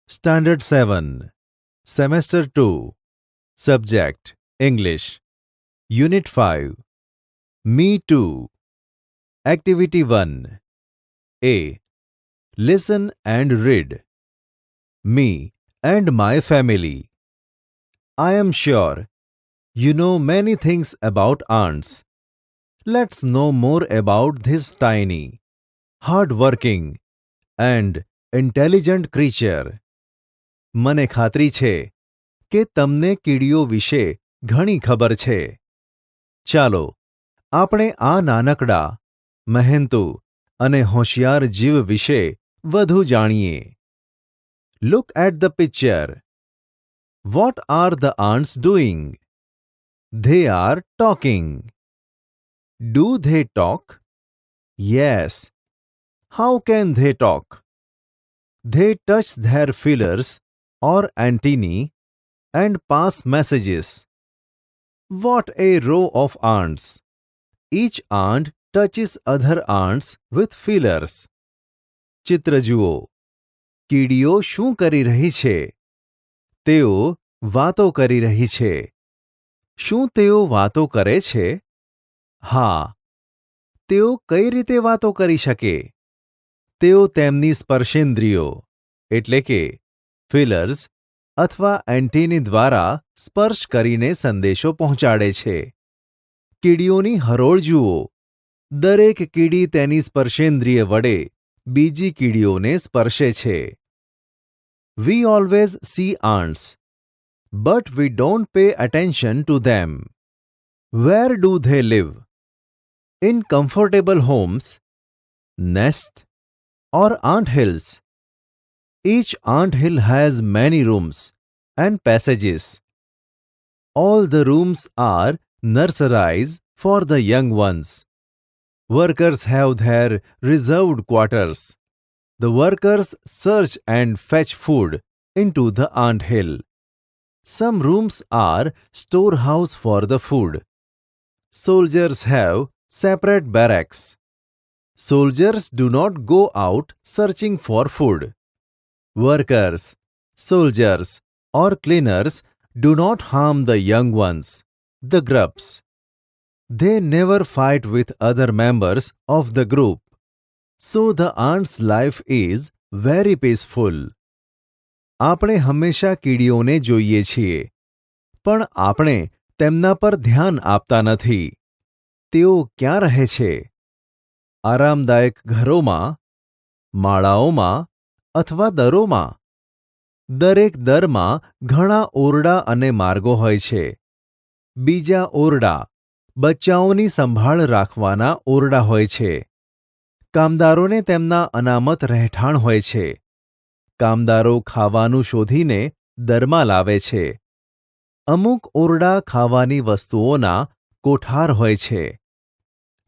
Standard 7, Semester 2, Subject English, Unit 5, Me Too. Activity 1. A. Listen and read. Me and my family. I am sure you know many things about ants. Let's know more about this tiny, hard-working, and intelligent creature. મને ખાતરી છે કે તમને કીડીઓ વિશે ઘણી ખબર છે. ચાલો આપણે આ નાનકડા, મહેનતુ અને હોશિયાર જીવ વિશે વધુ જાણીએ. Look at the picture. What are the ants doing? They are talking. Do they talk? Yes. How can they talk? They touch their feelers or antennae and pass messages. What a row of ants! Each ant touches other ants with feelers. ચિત્ર જુઓ. કીડીઓ શું કરી રહી છે? તેઓ વાતો કરી રહી છે. શું તેઓ વાતો કરે છે? હા. તેઓ કઈ રીતે વાતો કરી શકે? તેઓ તેમની સ્પર્શેન્દ્રિયો એટલે કે ફિલર્સ અથવા એન્ટેની દ્વારા સ્પર્શ કરીને સંદેશો પહોંચાડે છે. કીડીઓની હરોળ જુઓ. દરેક કીડી તેની સ્પર્શેન્દ્રિય વડે બીજી કીડીઓને સ્પર્શે છે. We always see ants, but we don't pay attention to them. Where do they live? In comfortable homes, nests, or anthills? Each anthill has many rooms and passages. All the rooms are nurseries for the young ones. Workers have their reserved quarters. The workers search and fetch food into the anthill. Some rooms are storehouse for the food. Soldiers have separate barracks. Soldiers do not go out searching for food. Workers, soldiers, or cleaners do not harm the young ones, the grubs. They never fight with other members of the group. So the ant's life is very peaceful. આપણે હંમેશા કીડીઓને જોઈએ છીએ, પણ આપણે તેમના પર ધ્યાન આપતા નથી. તેઓ ક્યાં રહે છે? આરામદાયક ઘરોમાં, માળાઓમાં અથવા દરોમાં? દરેક દરમાં ઘણા ઓરડા અને માર્ગો હોય છે. બીજા ઓરડા બચ્ચાઓની સંભાળ રાખવાના ઓરડા હોય છે. કામદારોને તેમના અનામત રહેઠાણ હોય છે. કામદારો ખાવાનું શોધીને દરમાં લાવે છે. અમુક ઓરડા ખાવાની વસ્તુઓના કોઠાર હોય છે.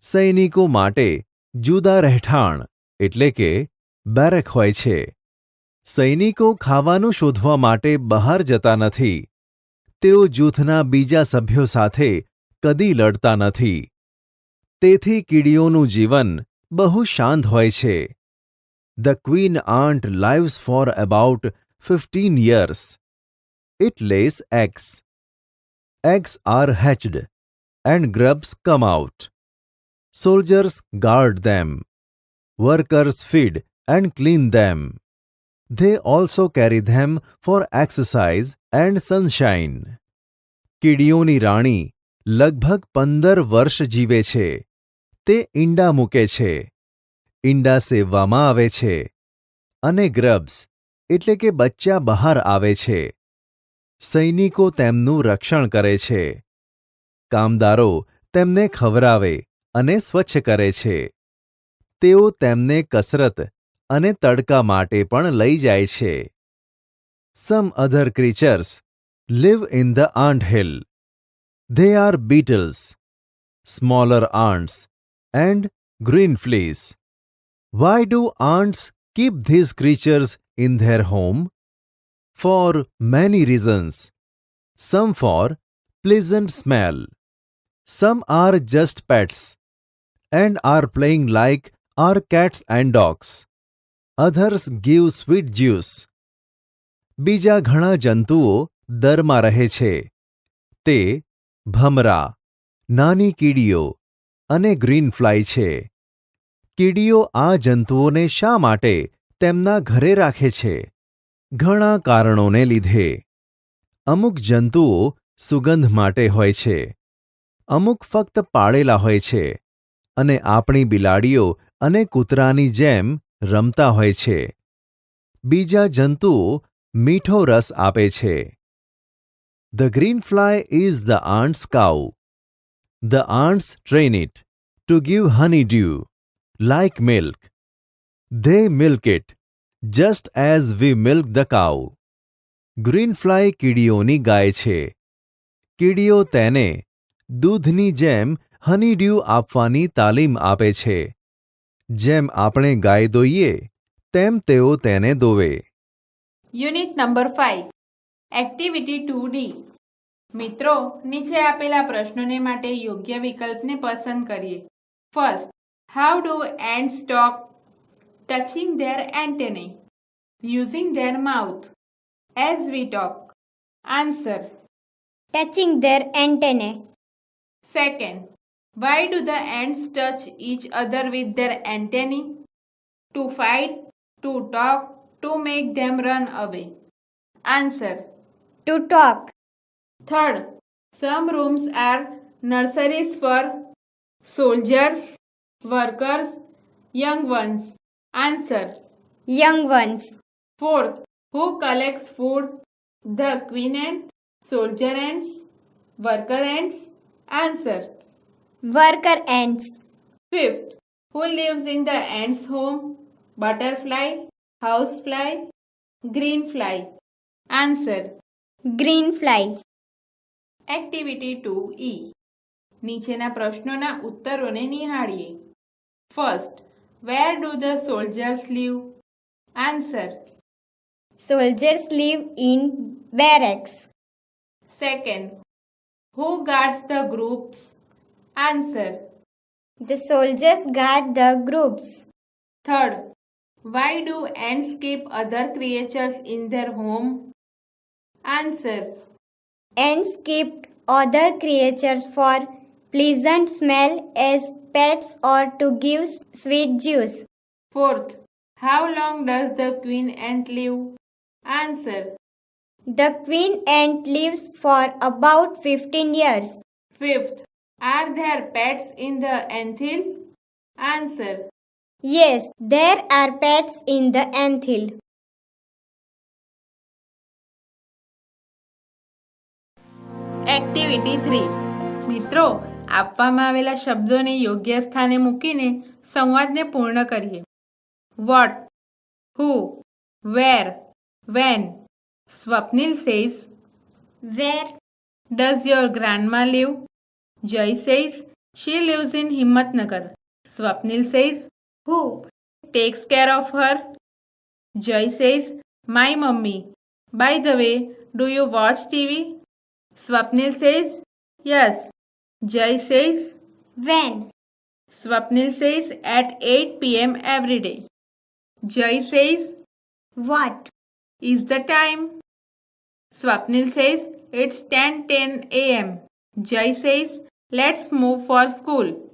સૈનિકો માટે જુદા રહેઠાણ એટલે કે બેરેક હોય છે. સૈનિકો ખાવાનું શોધવા માટે બહાર જતા નથી. તેઓ જૂથના બીજા સભ્યો સાથે કદી લડતા નથી. તેથી કીડીઓનું જીવન બહુ શાંત હોય છે. The queen ant lives for about 15 years. It lays eggs. Eggs are hatched and grubs come out. Soldiers guard them. Workers feed and clean them. They also carry them for exercise and sunshine. કીડીઓની રાણી લગભગ 15 વર્ષ જીવે છે. તે ઈંડા મૂકે છે. ઈંડા સેવવામાં આવે છે. અને ગ્રબ્સ એટલે કે બચ્ચા બહાર આવે છે. સૈનિકો તેમનું રક્ષણ કરે છે. કામદારો તેમને ખવરાવે અને સ્વચ્છ કરે છે. તેઓ તેમને કસરત અને તડકા માટે પણ લઈ જાય છે. Some other creatures live in the anthill. They are beetles, smaller ants, and green fleas. Why do ants keep these creatures in their home? For many reasons. Some for pleasant smell. Some are just pets and are playing like our cats and dogs. Others give sweet juice. બીજા ઘણા જંતુઓ દરમાં રહે છે. તે ભમરા, નાની કીડીઓ અને ગ્રીન ફ્લાય છે. કીડીઓ આ જંતુઓને શા માટે તેમના ઘરે રાખે છે? ઘણા કારણોને લીધે. અમુક જંતુઓ સુગંધ માટે હોય છે. અમુક ફક્ત પાળેલા હોય છે અને આપણી બિલાડીઓ અને કૂતરાની જેમ રમતા હોય છે. બીજા જંતુઓ મીઠો રસ આપે છે. The green fly is the ant's cow. The ants train it to give honeydew, like milk. They milk it, just as we milk the cow. Green fly કીડીઓની ગાય છે. કીડીઓ તેને દૂધની જેમ હનીડ્યુ આપવાની તાલીમ આપે છે. જેમ આપણે ગાય દોઈએ તેમ તેઓ તેને દોવે. Unit number 5 activity 2D. મિત્રો, નીચે આપેલા પ્રશ્નોને માટે યોગ્ય વિકલ્પને પસંદ કરીએ. First, how do ants talk? Touching their antennae, using their mouth, as we talk. Answer: touching their antennae. Second, why do the ants touch each other with their antennae? To fight, to talk, to make them run away. Answer: To talk. Third, some rooms are nurseries for soldiers, workers, young ones. Answer: Young ones. Fourth, who collects food? The queen ant, soldier ants, worker ants. Answer: Worker ants. Fifth, who lives in the ant's home? Butterfly, housefly, green fly. Answer: Green fly. Activity 2E. નીચેના પ્રશ્નોના ઉત્તરોને નિહાળીએ. First, where do the soldiers live? Answer: Soldiers live in barracks. Second, who guards the groups? Answer: The soldiers guard the groups. Third, why do ants keep other creatures in their home? Answer: Ants keep other creatures for pleasant smell as pets or to give sweet juice. Fourth, how long does the queen ant live? Answer: The queen ant lives for about 15 years. Fifth, are there pets in the anthill? Answer: Yes, there are pets in the anthill. Activity 3. મિત્રો, આપવામાં આવેલા શબ્દોને યોગ્ય સ્થાને મૂકીને સંવાદને પૂર્ણ કરીએ. What, who, where, when. Swapnil says, Where? Does your grandma live? Jay says, she lives in Himmatnagar. Swapnil says, Who? takes care of her. Jay says, my mummy. By the way, do you watch TV? Swapnil says, yes. Jay says, When? Swapnil says, at 8 p.m. every day. Jay says, What? is the time? Swapnil says, it's 10:10 a.m. Jay says, let's move for school.